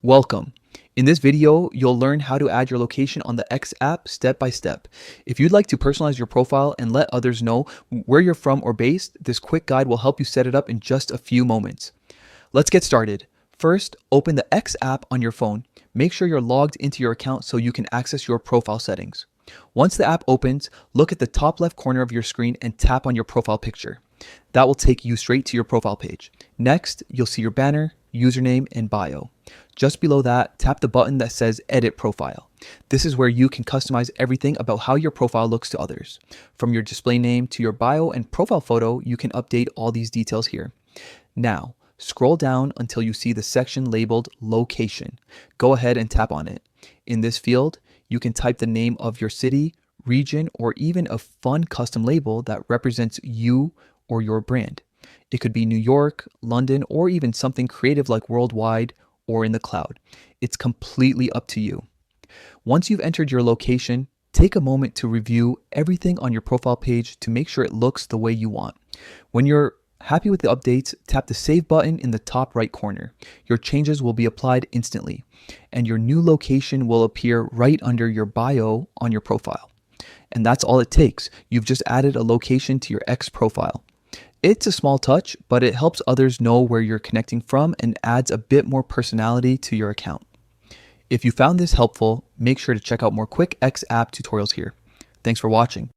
Welcome. In this video, you'll learn how to add your location on the X app step by step. If you'd like to personalize your profile and let others know where you're from or based, this quick guide will help you set it up in just a few moments. Let's get started. First, open the X app on your phone. Make sure you're logged into your account so you can access your profile settings. Once the app opens, look at the top left corner of your screen and tap on your profile picture. That will take you straight to your profile page. Next, you'll see your banner, username, and bio. Just below that, tap the button that says Edit Profile. This is where you can customize everything about how your profile looks to others. From your display name to your bio and profile photo, you can update all these details here. Now, scroll down until you see the section labeled Location. Go ahead and tap on it. In this field, you can type the name of your city, region, or even a fun custom label that represents you or your brand. It could be New York, London, or even something creative like worldwide or in the cloud. It's completely up to you. Once you've entered your location, take a moment to review everything on your profile page to make sure it looks the way you want. When you're happy with the updates, tap the Save button in the top right corner. Your changes will be applied instantly, and your new location will appear right under your bio on your profile. And that's all it takes. You've just added a location to your X profile. It's a small touch, but it helps others know where you're connecting from and adds a bit more personality to your account. If you found this helpful, make sure to check out more quick X app tutorials here. Thanks for watching.